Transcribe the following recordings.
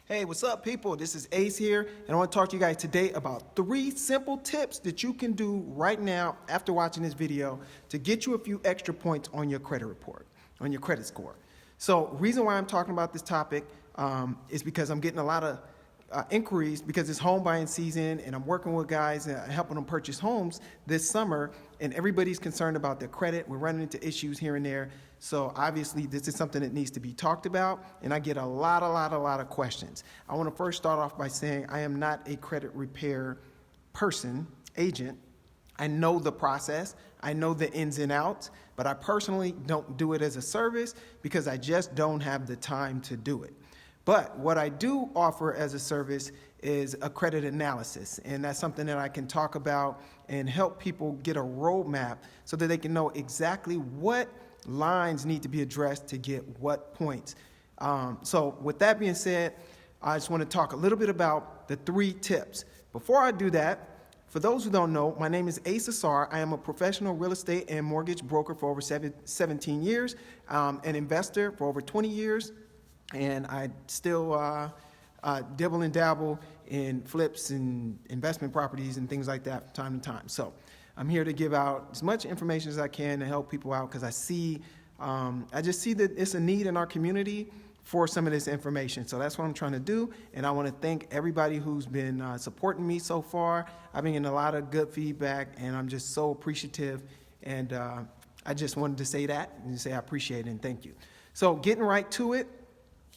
Hey, what's up, people? This is Ace here, and I want to talk to you guys today about 3 simple tips that you can do right now after watching this video to get you a few extra points on your credit report, on your credit score. So, reason why I'm talking about this topic is because I'm getting a lot of inquiries because it's home buying season, and I'm working with guys helping them purchase homes this summer, and everybody's concerned about their credit. We're running into issues here and there. So obviously this is something that needs to be talked about, and I get a lot of questions. I want to first start off by saying I am not a credit repair agent. I know the process, I know the ins and outs, but I personally don't do it as a service because I just don't have the time to do it. But what I do offer as a service is a credit analysis, and that's something that I can talk about and help people get a roadmap so that they can know exactly what lines need to be addressed to get what points. So with that being said, I just want to talk a little bit about the 3 tips. Before I do that, for those who don't know, my name is Ace Assar. I am a professional real estate and mortgage broker for over 17 years, an investor for over 20 years, and I still dibble and dabble in flips and investment properties and things like that from time to time. So I'm here to give out as much information as I can to help people out because I just see that it's a need in our community for some of this information. So that's what I'm trying to do, and I want to thank everybody who's been supporting me so far. I've been getting a lot of good feedback, and I'm just so appreciative, and I just wanted to say that and say I appreciate it and thank you. So getting right to it,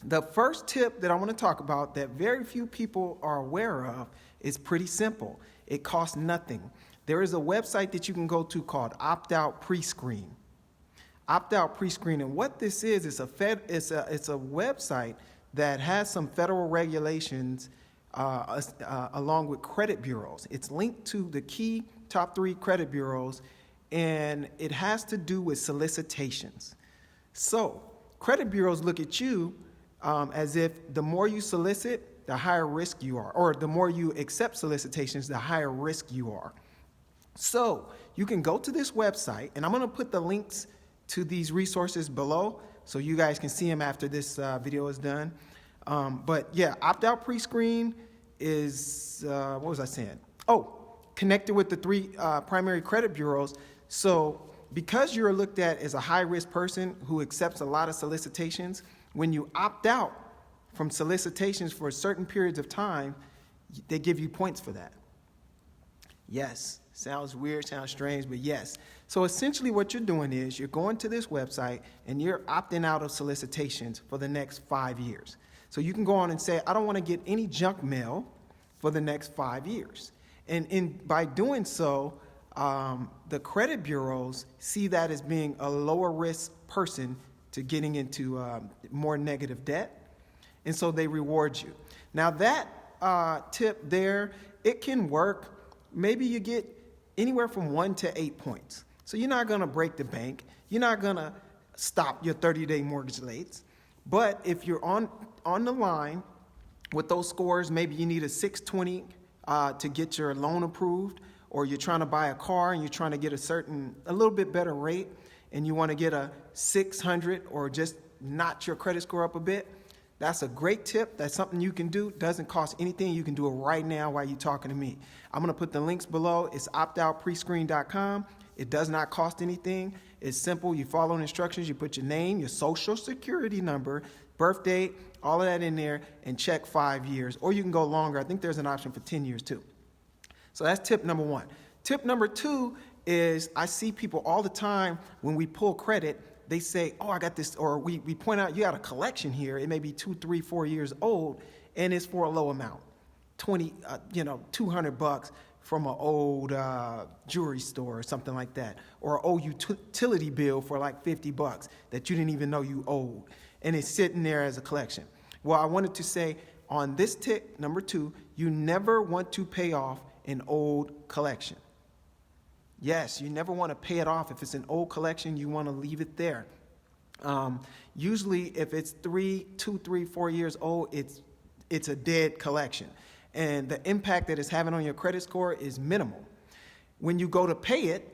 the first tip that I want to talk about that very few people are aware of is pretty simple. It costs nothing. There is a website that you can go to called Opt-out Prescreen. Opt-out Prescreen, and what this is, it's a website that has some federal regulations along with credit bureaus. It's linked to the key top 3 credit bureaus, and it has to do with solicitations. So credit bureaus look at you as if the more you solicit, the higher risk you are, or the more you accept solicitations, the higher risk you are. So you can go to this website, and I'm going to put the links to these resources below so you guys can see them after this video is done. But yeah, Opt-out Prescreen is, what was I saying? Oh, connected with the 3 primary credit bureaus. So because you're looked at as a high-risk person who accepts a lot of solicitations, when you opt out from solicitations for certain periods of time, they give you points for that. Yes, sounds weird, sounds strange, but yes. So essentially what you're doing is you're going to this website and you're opting out of solicitations for the next 5 years. So you can go on and say, I don't want to get any junk mail for the next 5 years. And by doing so, the credit bureaus see that as being a lower risk person to getting into more negative debt, and so they reward you. Now that tip there, it can work. Maybe you get anywhere from 1 to 8 points. So you're not going to break the bank. You're not going to stop your 30-day mortgage rates. But if you're on the line with those scores, maybe you need a 620 to get your loan approved, or you're trying to buy a car and you're trying to get a little bit better rate, and you want to get a 600 or just notch your credit score up a bit, that's a great tip. That's something you can do. Doesn't cost anything. You can do it right now while you're talking to me. I'm going to put the links below. It's optoutprescreen.com. It does not cost anything. It's simple. You follow the instructions. You put your name, your social security number, birth date, all of that in there, and check 5 years. Or you can go longer. I think there's an option for 10 years too. So that's tip number 1. Tip number 2 is I see people all the time when we pull credit, they say, oh, I got this, or we point out you got a collection here. It may be 2, 3, 4 years old, and it's for a low amount, $200 from an old jewelry store or something like that, or an old utility bill for like $50 that you didn't even know you owed, and it's sitting there as a collection. Well, I wanted to say on this tip, number 2, you never want to pay off an old collection. Yes, you never want to pay it off. If it's an old collection, you want to leave it there. Usually, if it's 2, 3, 4 years old, it's a dead collection. And the impact that it's having on your credit score is minimal. When you go to pay it,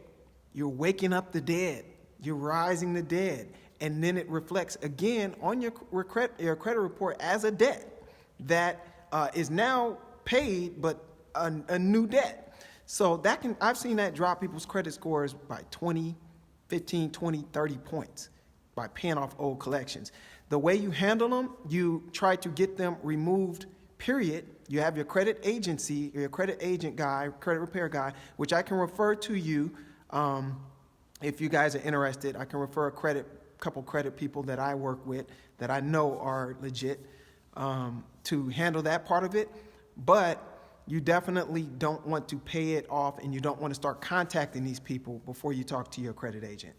you're waking up the dead. You're rising the dead. And then it reflects again on your credit report as a debt. that is now paid, but a new debt. So I've seen that drop people's credit scores by 20, 15, 20, 30 points by paying off old collections. The way you handle them, you try to get them removed, period. You have your credit agency, your credit agent guy, credit repair guy, which I can refer to you if you guys are interested. I can refer a couple credit people that I work with that I know are legit to handle that part of it. But you definitely don't want to pay it off, and you don't want to start contacting these people before you talk to your credit agent.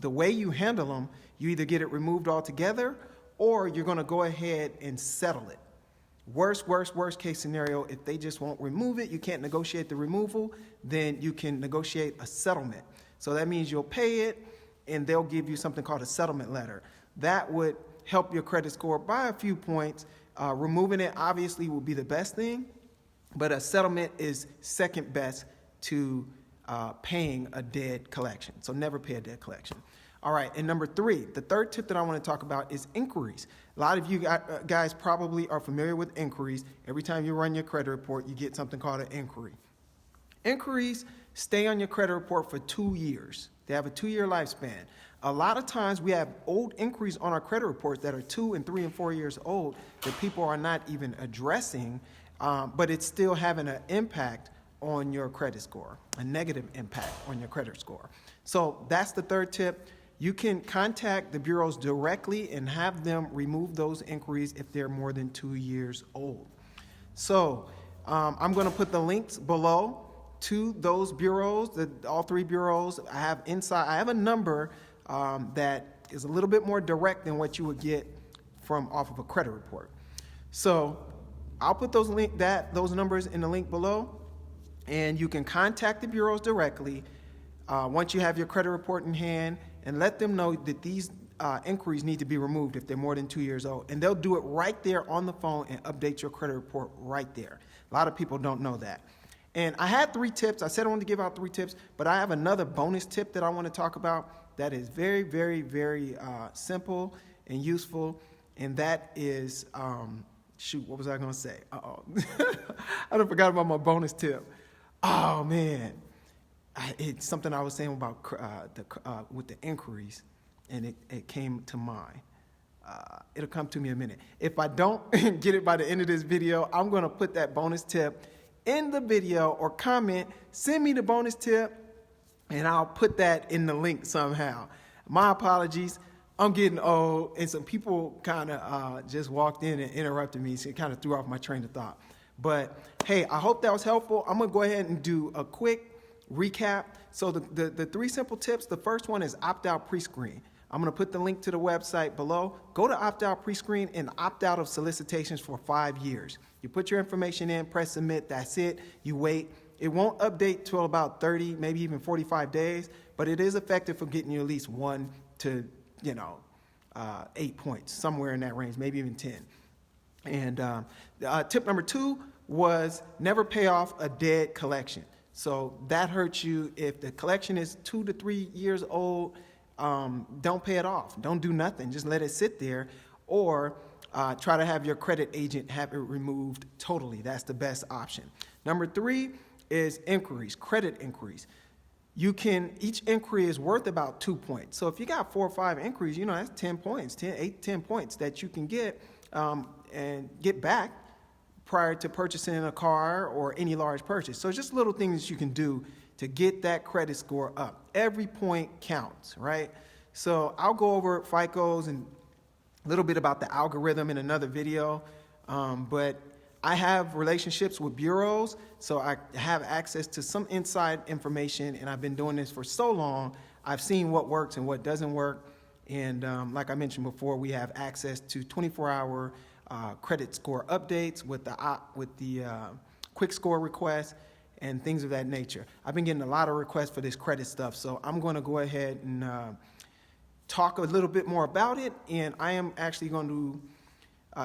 The way you handle them, you either get it removed altogether, or you're going to go ahead and settle it. Worst case scenario, if they just won't remove it, you can't negotiate the removal, then you can negotiate a settlement. So that means you'll pay it, and they'll give you something called a settlement letter. That would help your credit score by a few points. Removing it obviously would be the best thing, but a settlement is second best to paying a dead collection. So never pay a dead collection. All right, and number 3, the third tip that I want to talk about is inquiries. A lot of you guys probably are familiar with inquiries. Every time you run your credit report, you get something called an inquiry. Inquiries stay on your credit report for 2 years. They have a 2-year lifespan. A lot of times we have old inquiries on our credit reports that are 2 and 3 and 4 years old that people are not even addressing, but it's still having an impact on your credit score, a negative impact on your credit score. So that's the third tip. You can contact the bureaus directly and have them remove those inquiries if they're more than 2 years old. So I'm going to put the links below to those bureaus, all 3 bureaus. I have a number that is a little bit more direct than what you would get from off of a credit report. So I'll put those numbers in the link below, and you can contact the bureaus directly once you have your credit report in hand, and let them know that these inquiries need to be removed if they're more than 2 years old. And they'll do it right there on the phone and update your credit report right there. A lot of people don't know that. And I had 3 tips. I said I wanted to give out 3 tips, but I have another bonus tip that I want to talk about that is very, very, very simple and useful, and that is, what was I going to say? I done forgot about my bonus tip. Oh, man. It's something I was saying about with the inquiries, and it came to mind. It'll come to me in a minute. If I don't get it by the end of this video, I'm going to put that bonus tip in the video, or comment, send me the bonus tip, and I'll put that in the link somehow. My apologies. I'm getting old, and some people kind of just walked in and interrupted me, so it kind of threw off my train of thought. But hey, I hope that was helpful. I'm going to go ahead and do a quick recap. So the 3 simple tips, the first one is opt-out pre-screen. I'm going to put the link to the website below. Go to opt-out pre-screen and opt out of solicitations for 5 years. You put your information in, press submit, that's it. You wait. It won't update till about 30, maybe even 45 days, but it is effective for getting you at least 1 to 8 points, somewhere in that range, maybe even 10. And tip number 2 was never pay off a dead collection. So that hurts you. If the collection is 2 to 3 years old, don't pay it off. Don't do nothing. Just let it sit there, or try to have your credit agent have it removed totally. That's the best option. Number 3 is inquiries, credit inquiries. Each inquiry is worth about 2 points. So if you got 4 or 5 inquiries, that's 10 points, 10 points that you can get and get back prior to purchasing a car or any large purchase. So just little things you can do to get that credit score up. Every point counts, right? So I'll go over FICOs and a little bit about the algorithm in another video, but I have relationships with bureaus, so I have access to some inside information, and I've been doing this for so long. I've seen what works and what doesn't work, and like I mentioned before, we have access to 24-hour credit score updates with the quick score requests and things of that nature. I've been getting a lot of requests for this credit stuff, so I'm going to go ahead and talk a little bit more about it, and I am actually going to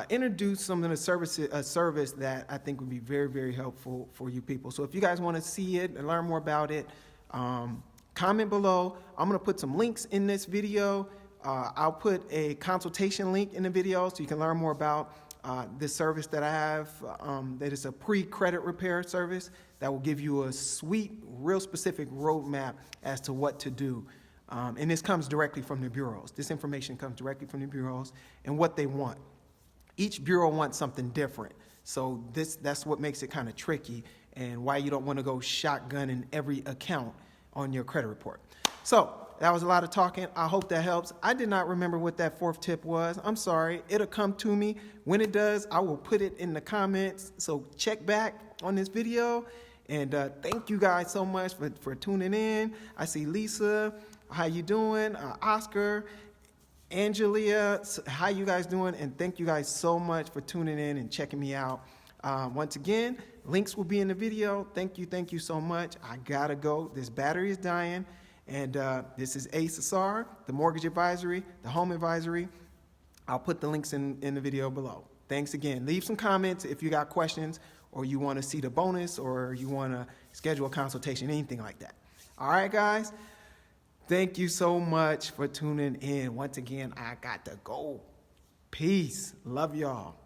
introduce some of the service that I think would be very, very helpful for you people. So if you guys want to see it and learn more about it, comment below. I'm going to put some links in this video. I'll put a consultation link in the video so you can learn more about this service that I have, that is a pre-credit repair service that will give you a sweet, real specific roadmap as to what to do. And this comes directly from the bureaus. This information comes directly from the bureaus and what they want. Each bureau wants something different. So that's what makes it kind of tricky and why you don't want to go shotgun in every account on your credit report. So that was a lot of talking. I hope that helps. I did not remember what that fourth tip was. I'm sorry. It'll come to me. When it does, I will put it in the comments. So check back on this video. And thank you guys so much for tuning in. I see Lisa. How you doing? Oscar, Angelia, how you guys doing? And thank you guys so much for tuning in and checking me out. Once again, links will be in the video. Thank you so much. I gotta go. This battery is dying. And this is Ace Assar, the mortgage advisory, the home advisory. I'll put the links in the video below. Thanks again. Leave some comments if you got questions or you want to see the bonus or you want to schedule a consultation, anything like that. All right, guys. Thank you so much for tuning in. Once again, I got to go. Peace. Love y'all.